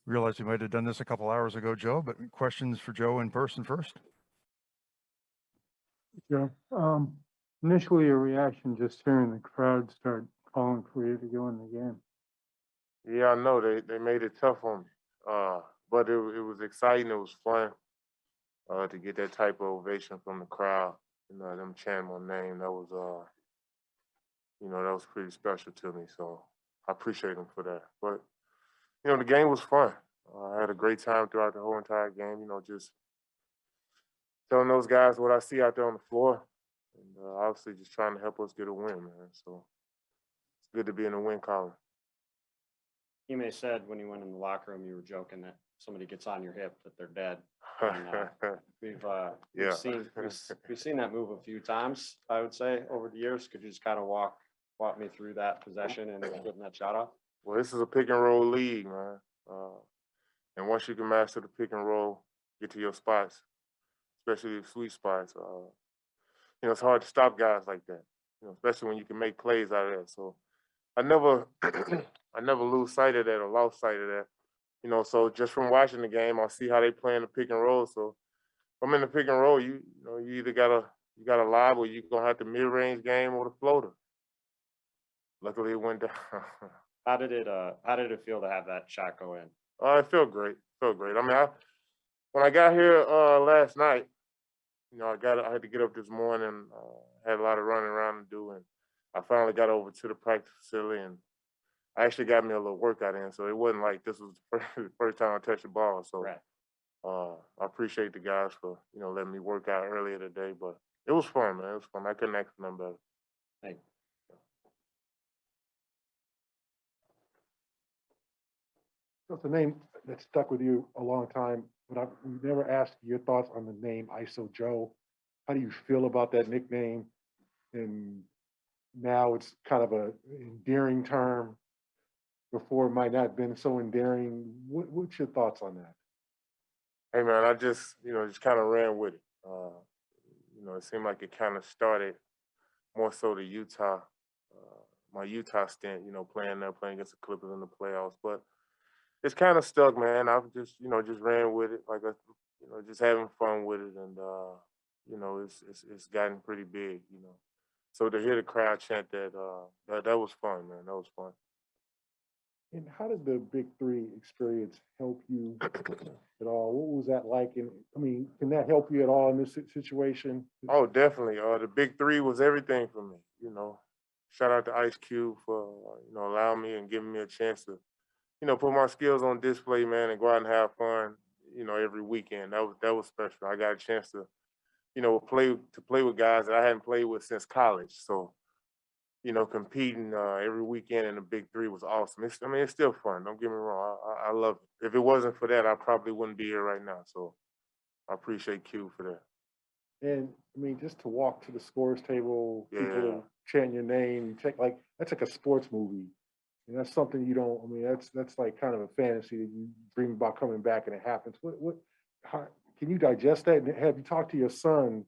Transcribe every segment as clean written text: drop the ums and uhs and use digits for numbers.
Realized we might have done this a couple hours ago, Joe, but questions for Joe in person first? Yeah. Initially, a reaction just hearing the crowd start calling for you to go in the game. Yeah, I know they made it tough on me, but it was exciting. It was fun to get that type of ovation from the crowd. Them chanting my name. That was that was pretty special to me. So I appreciate them for that. But the game was fun. I had a great time throughout the whole entire game. Just telling those guys what I see out there on the floor, and obviously just trying to help us get a win, man. So it's good to be in the win column. Ime said when you went in the locker room, you were joking that somebody gets on your hip that they're dead. And, we've seen that move a few times, I would say, over the years. Could you just kind of walk me through that possession and getting that shot off? Well, this is a pick and roll league, man. And once you can master the pick and roll, get to your spots, especially the sweet spots, it's hard to stop guys like that. Especially when you can make plays out of that. So I never, I never lose sight of that or lost sight of that. So just from watching the game, I see how they play in the pick and roll. So if I'm in the pick and roll, you either gotta lob or you're gonna have the mid range game or the floater. Luckily, it went down. How did it feel to have that shot go in? It felt great. I mean, when I got here last night, I had to get up this morning. Had a lot of running around to do, and I finally got over to the practice facility, and I actually got me a little workout in. So it wasn't like this was the first time I touched the ball. So Right. I appreciate the guys for letting me work out earlier today. But it was fun, man. It was fun. I couldn't ask for nothing better. Thank you. It's a name that stuck with you a long time, but we've never asked your thoughts on the name ISO Joe. How do you feel about that nickname? And now it's kind of a endearing term. Before it might not have been so endearing. What's your thoughts on that? Hey man, I just kind of ran with it. It seemed like it kind of started more so the Utah, my Utah stint. Playing against the Clippers in the playoffs, but it's kind of stuck, man. I've just just ran with it, like just having fun with it, and it's gotten pretty big. So to hear the crowd chant that, that was fun, man. That was fun. And how did the Big Three experience help you at all? What was that like? And I mean, can that help you at all in this situation? Oh, definitely. The Big Three was everything for me. Shout out to Ice Cube for allowing me and giving me a chance to put my skills on display, man, and go out and have fun. Every weekend. That was special. I got a chance to play with guys that I hadn't played with since college. So competing every weekend in the Big Three was awesome. It's still fun. Don't get me wrong. I love it. If it wasn't for that, I probably wouldn't be here right now. So I appreciate Q for that. And I mean, just to walk to the scores table, Yeah. people chanting your name, you take that's like a sports movie. And that's something you don't, I mean, that's like kind of a fantasy that you dream about coming back and it happens. How, can you digest that? And have you talked to your son?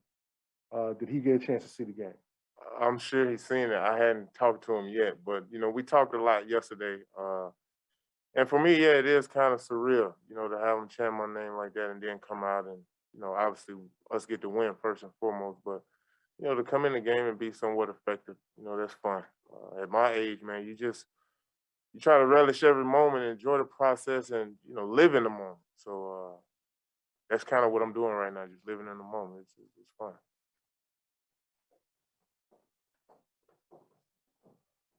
Did he get a chance to see the game? I'm sure he's seen it. I hadn't talked to him yet, but we talked a lot yesterday. And for me, yeah, it is kind of surreal, to have him chant my name like that and then come out and, obviously us get the win first and foremost. But to come in the game and be somewhat effective, that's fun. At my age, man, you try to relish every moment, enjoy the process, and live in the moment. So that's kind of what I'm doing right now, just living in the moment. It's fun.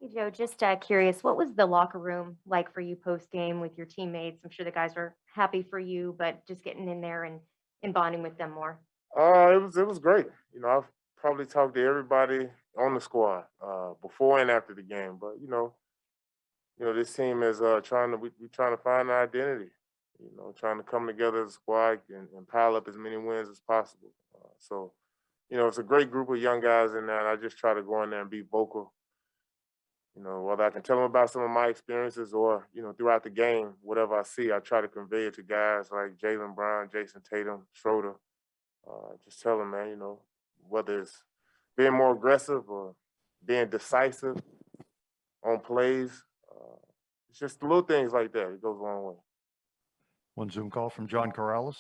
Hey, Joe, just curious, what was the locker room like for you post game with your teammates? I'm sure the guys were happy for you, but just getting in there and bonding with them more. It was great. I've probably talked to everybody on the squad before and after the game, but this team is we're trying to find an identity. Trying to come together as a squad and pile up as many wins as possible. So it's a great group of young guys in there, and I just try to go in there and be vocal. Whether I can tell them about some of my experiences or, throughout the game, whatever I see, I try to convey it to guys like Jaylen Brown, Jayson Tatum, Schroder. Just tell them, man, whether it's being more aggressive or being decisive on plays, it's just little things like that. It goes a long way. One Zoom call from John Corrales.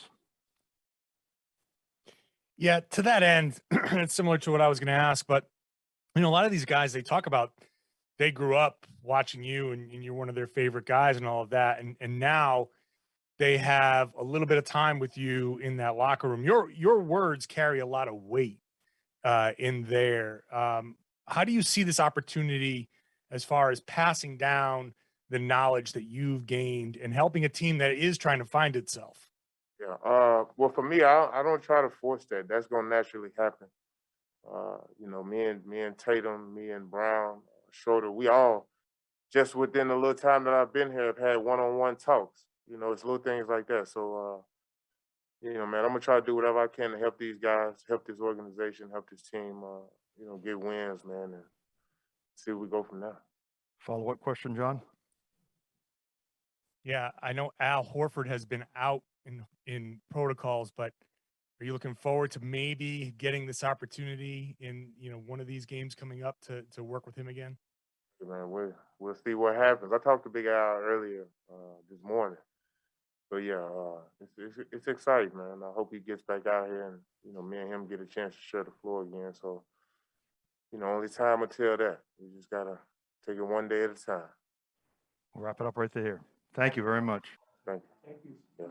Yeah, to that end, it's similar to what I was going to ask, but a lot of these guys, they talk about they grew up watching you and you're one of their favorite guys and all of that. And now they have a little bit of time with you in that locker room. Your words carry a lot of weight in there. How do you see this opportunity as far as passing down the knowledge that you've gained and helping a team that is trying to find itself? Yeah. Well, for me, I don't try to force that. That's gonna naturally happen. Me and Tatum, me and Brown, Schroder, we all just within the little time that I've been here have had one-on-one talks. It's little things like that. So, man, I'm gonna try to do whatever I can to help these guys, help this organization, help this team, get wins, man, and see where we go from there. Follow-up question, John? Yeah, I know Al Horford has been out in protocols, but are you looking forward to maybe getting this opportunity in one of these games coming up to work with him again? Man, we'll see what happens. I talked to Big Al earlier this morning. So yeah, it's exciting, man. I hope he gets back out here and me and him get a chance to share the floor again. So, only time will tell that. We just gotta take it one day at a time. We'll wrap it up right there. Thank you very much. Thank you. Yeah.